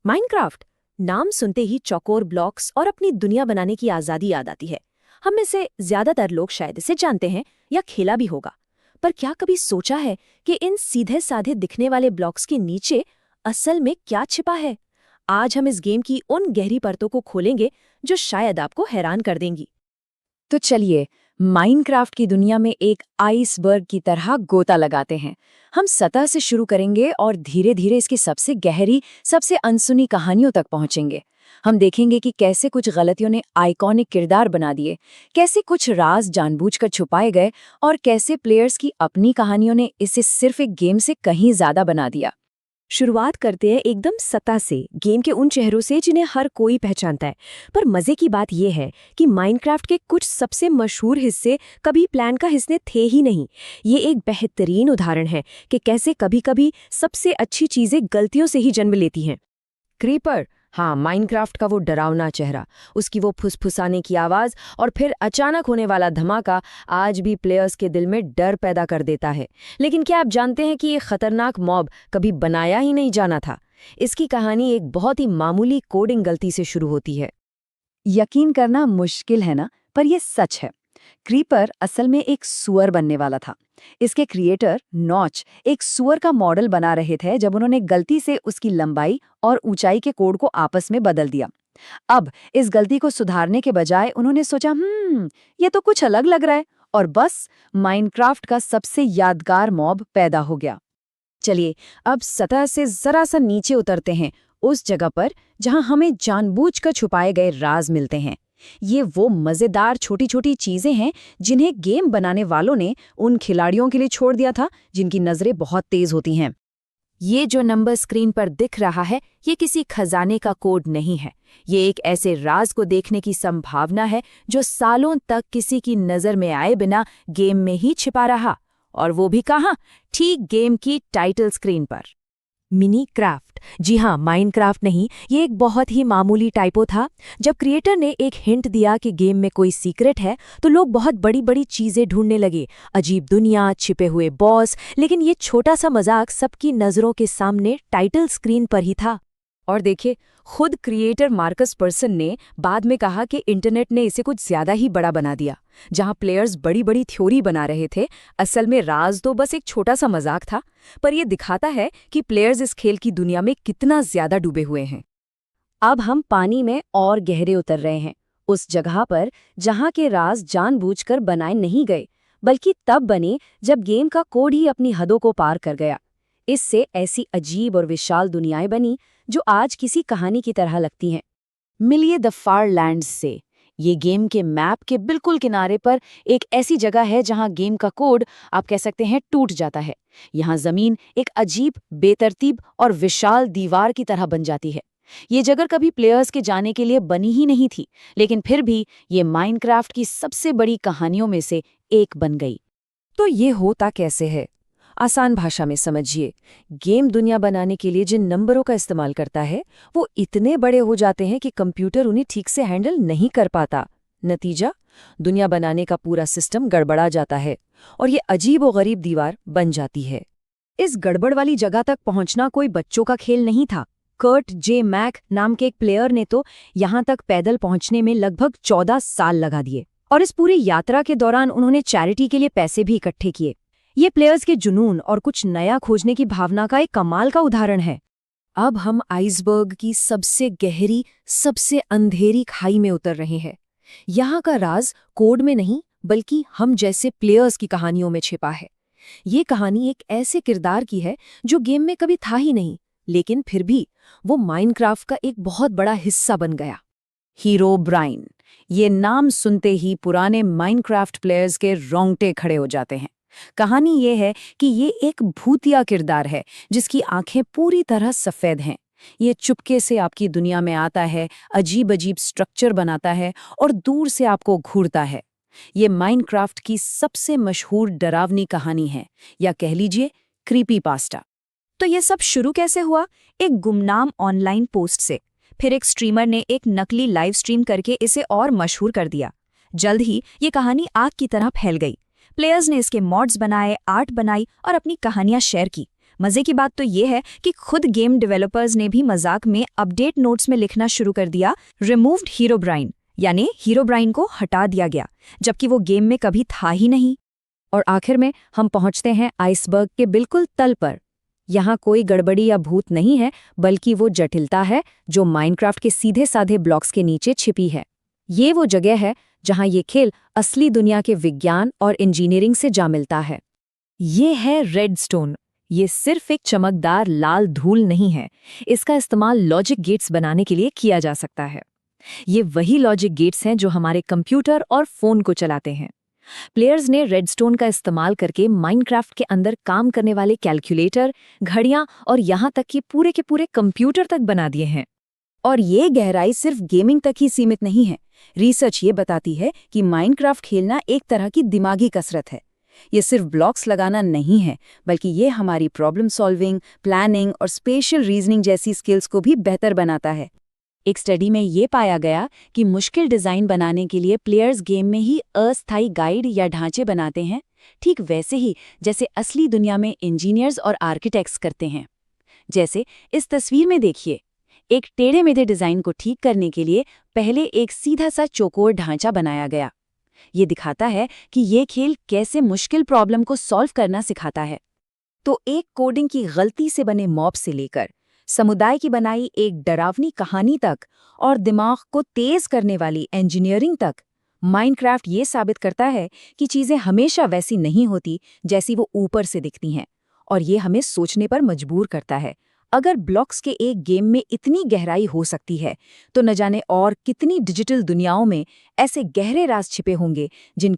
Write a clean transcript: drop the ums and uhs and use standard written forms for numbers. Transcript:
Minecraft नाम सुनते ही चौकोर ब्लॉक्स और अपनी दुनिया बनाने की आज़ादी याद आती है। हम में से ज्यादातर लोग शायद इसे जानते हैं या खेला भी होगा। पर क्या कभी सोचा है कि इन सीधे साधे दिखने वाले ब्लॉक्स के नीचे असल में क्या छिपा है? आज हम इस गेम की उन गहरी परतों को खोलेंगे जो शायद आपको हैरान कर देंगी। तो चलिए माइनक्राफ्ट की दुनिया में एक आइसबर्ग की तरह गोता लगाते हैं। हम सतह से शुरू करेंगे और धीरे धीरे इसकी सबसे गहरी, सबसे अनसुनी कहानियों तक पहुंचेंगे। हम देखेंगे कि कैसे कुछ गलतियों ने आइकॉनिक किरदार बना दिए, कैसे कुछ राज जानबूझकर छुपाए गए और कैसे प्लेयर्स की अपनी कहानियों ने इसे सिर्फ एक गेम से कहीं ज्यादा बना दिया। शुरुआत करते हैं एकदम सतह से, गेम के उन चेहरों से जिन्हें हर कोई पहचानता है। पर मजे की बात यह है कि माइनक्राफ्ट के कुछ सबसे मशहूर हिस्से कभी प्लान का हिस्से थे ही नहीं। ये एक बेहतरीन उदाहरण है कि कैसे कभी-कभी सबसे अच्छी चीजें गलतियों से ही जन्म लेती हैं। क्रीपर, हाँ, माइनक्राफ्ट का वो डरावना चेहरा, उसकी वो फुसफुसाने की आवाज और फिर अचानक होने वाला धमाका आज भी प्लेयर्स के दिल में डर पैदा कर देता है। लेकिन क्या आप जानते हैं कि ये खतरनाक मॉब कभी बनाया ही नहीं जाना था? इसकी कहानी एक बहुत ही मामूली कोडिंग गलती से शुरू होती है। यकीन करना मुश्किल है ना, पर यह सच है। क्रीपर असल में एक सुअर बनने वाला था। इसके क्रिएटर नॉच एक सुअर का मॉडल बना रहे थे जब उन्होंने गलती से उसकी लंबाई और ऊंचाई के कोड को आपस में बदल दिया। अब इस गलती को सुधारने के बजाय उन्होंने सोचा ये तो कुछ अलग लग रहा है, और बस माइनक्राफ्ट का सबसे यादगार मॉब पैदा हो गया। चलिए अब सतह से जरा सा नीचे उतरते हैं, उस जगह पर जहां हमें जानबूझकर छुपाए गए राज मिलते हैं। ये वो मजेदार छोटी छोटी चीजें हैं जिन्हें गेम बनाने वालों ने उन खिलाड़ियों के लिए छोड़ दिया था जिनकी नजरें बहुत तेज होती हैं। ये जो नंबर स्क्रीन पर दिख रहा है, ये किसी खजाने का कोड नहीं है। ये एक ऐसे राज को देखने की संभावना है जो सालों तक किसी की नजर में आए बिना गेम में ही छिपा रहा। और वो भी कहाँ? ठीक गेम की टाइटल स्क्रीन पर। मिनी क्राफ्ट, जी हाँ, माइनक्राफ्ट नहीं, ये एक बहुत ही मामूली टाइपो था। जब क्रिएटर ने एक हिंट दिया कि गेम में कोई सीक्रेट है तो लोग बहुत बड़ी बड़ी चीजें ढूंढने लगे, अजीब दुनिया, छिपे हुए बॉस। लेकिन ये छोटा सा मजाक सबकी नजरों के सामने टाइटल स्क्रीन पर ही था। और देखिए, खुद क्रिएटर मार्कस पर्सन ने बाद में कहा कि इंटरनेट ने इसे कुछ ज्यादा ही बड़ा बना दिया। जहां प्लेयर्स बड़ी बड़ी थ्योरी बना रहे थे, असल में राज तो बस एक छोटा सा मजाक था। पर यह दिखाता है कि प्लेयर्स इस खेल की दुनिया में कितना ज्यादा डूबे हुए हैं। अब हम पानी में और गहरे उतर रहे हैं, उस जगह पर जहां के राज जानबूझकर बनाए नहीं गए, बल्कि तब बने जब गेम का कोड ही अपनी हदों को पार कर गया। इससे ऐसी अजीब और विशाल दुनियाएं बनी जो आज किसी कहानी की तरह लगती हैं। मिलिए द फार लैंड्स से। ये गेम के मैप के बिल्कुल किनारे पर एक ऐसी जगह है जहां गेम का कोड, आप कह सकते हैं, टूट जाता है। यहाँ जमीन एक अजीब, बेतरतीब और विशाल दीवार की तरह बन जाती है। ये जगह कभी प्लेयर्स के जाने के लिए बनी ही नहीं थी, लेकिन फिर भी ये माइनक्राफ्ट की सबसे बड़ी कहानियों में से एक बन गई। तो ये होता कैसे है? आसान भाषा में समझिए, गेम दुनिया बनाने के लिए जिन नंबरों का इस्तेमाल करता है वो इतने बड़े हो जाते हैं कि कंप्यूटर उन्हें ठीक से हैंडल नहीं कर पाता। नतीजा, दुनिया बनाने का पूरा सिस्टम गड़बड़ा जाता है और ये अजीब और गरीब दीवार बन जाती है। इस गड़बड़ वाली जगह तक पहुंचना कोई बच्चों का खेल नहीं था। कर्ट जे मैक नाम के एक प्लेयर ने तो यहां तक पैदल पहुंचने में लगभग 14 साल लगा दिए, और इस पूरी यात्रा के दौरान उन्होंने चैरिटी के लिए पैसे भी इकट्ठे किए। ये प्लेयर्स के जुनून और कुछ नया खोजने की भावना का एक कमाल का उदाहरण है। अब हम आइसबर्ग की सबसे गहरी, सबसे अंधेरी खाई में उतर रहे हैं। यहाँ का राज कोड में नहीं, बल्कि हम जैसे प्लेयर्स की कहानियों में छिपा है। ये कहानी एक ऐसे किरदार की है जो गेम में कभी था ही नहीं, लेकिन फिर भी वो माइनक्राफ्ट का एक बहुत बड़ा हिस्सा बन गया। Herobrine. ये नाम सुनते ही पुराने माइनक्राफ्ट प्लेयर्स के रोंगटे खड़े हो जाते हैं। कहानी ये है कि ये एक भूतिया किरदार है जिसकी आंखें पूरी तरह सफेद हैं। ये चुपके से आपकी दुनिया में आता है, अजीब अजीब स्ट्रक्चर बनाता है और दूर से आपको घूरता है। ये माइनक्राफ्ट की सबसे मशहूर डरावनी कहानी है, या कह लीजिए क्रीपीपास्टा। तो ये सब शुरू कैसे हुआ? एक गुमनाम ऑनलाइन पोस्ट से। फिर एक स्ट्रीमर ने एक नकली लाइव स्ट्रीम करके इसे और मशहूर कर दिया। जल्द ही ये कहानी आग की तरह फैल गई। प्लेयर्स ने इसके मॉड्स बनाए, आर्ट बनाई और अपनी कहानियां शेयर की। मजे की बात तो ये है कि खुद गेम डेवलपर्स ने भी मजाक में अपडेट नोट्स में लिखना शुरू कर दिया, रिमूव्ड हीरोब्राइन, यानी हीरोब्राइन को हटा दिया गया, जबकि वो गेम में कभी था ही नहीं। और आखिर में हम पहुंचते हैं आइसबर्ग के बिल्कुल तल पर। यहाँ कोई गड़बड़ी या भूत नहीं है, बल्कि वो जटिलता है जो माइनक्राफ्ट के सीधे साधे ब्लॉक्स के नीचे छिपी है। ये वो जगह है जहाँ ये खेल असली दुनिया के विज्ञान और इंजीनियरिंग से जा मिलता है। ये है रेडस्टोन। ये सिर्फ एक चमकदार लाल धूल नहीं है, इसका इस्तेमाल लॉजिक गेट्स बनाने के लिए किया जा सकता है। ये वही लॉजिक गेट्स हैं जो हमारे कंप्यूटर और फोन को चलाते हैं। प्लेयर्स ने रेडस्टोन का इस्तेमाल करके माइनक्राफ्ट के अंदर काम करने वाले कैलकुलेटर, घड़ियां और यहाँ तक कि पूरे के पूरे कंप्यूटर तक बना दिए हैं। और ये गहराई सिर्फ गेमिंग तक ही सीमित नहीं है। रिसर्च ये बताती है कि माइनक्राफ्ट खेलना एक तरह की दिमागी कसरत है। ये सिर्फ ब्लॉक्स लगाना नहीं है, बल्कि ये हमारी प्रॉब्लम सॉल्विंग, प्लानिंग और स्पेशल रीजनिंग जैसी स्किल्स को भी बेहतर बनाता है। एक स्टडी में ये पाया गया कि मुश्किल डिज़ाइन बनाने के लिए प्लेयर्स गेम में ही अस्थायी गाइड या ढांचे बनाते हैं, ठीक वैसे ही जैसे असली दुनिया में इंजीनियर्स और आर्किटेक्ट्स करते हैं। जैसे इस तस्वीर में देखिए, एक टेढ़े मेढ़े डिज़ाइन को ठीक करने के लिए पहले एक सीधा सा चौकोर ढांचा बनाया गया। ये दिखाता है कि ये खेल कैसे मुश्किल प्रॉब्लम को सॉल्व करना सिखाता है। तो एक कोडिंग की गलती से बने मॉब से लेकर समुदाय की बनाई एक डरावनी कहानी तक और दिमाग को तेज करने वाली इंजीनियरिंग तक, माइनक्राफ्ट ये साबित करता है कि चीज़ें हमेशा वैसी नहीं होती जैसी वो ऊपर से दिखती हैं, और ये हमें सोचने पर मजबूर करता है। अगर ब्लॉक्स के एक गेम में इतनी गहराई हो सकती है, तो न जाने और कितनी डिजिटल दुनियाओं में ऐसे गहरे राज छिपे होंगे जिनकी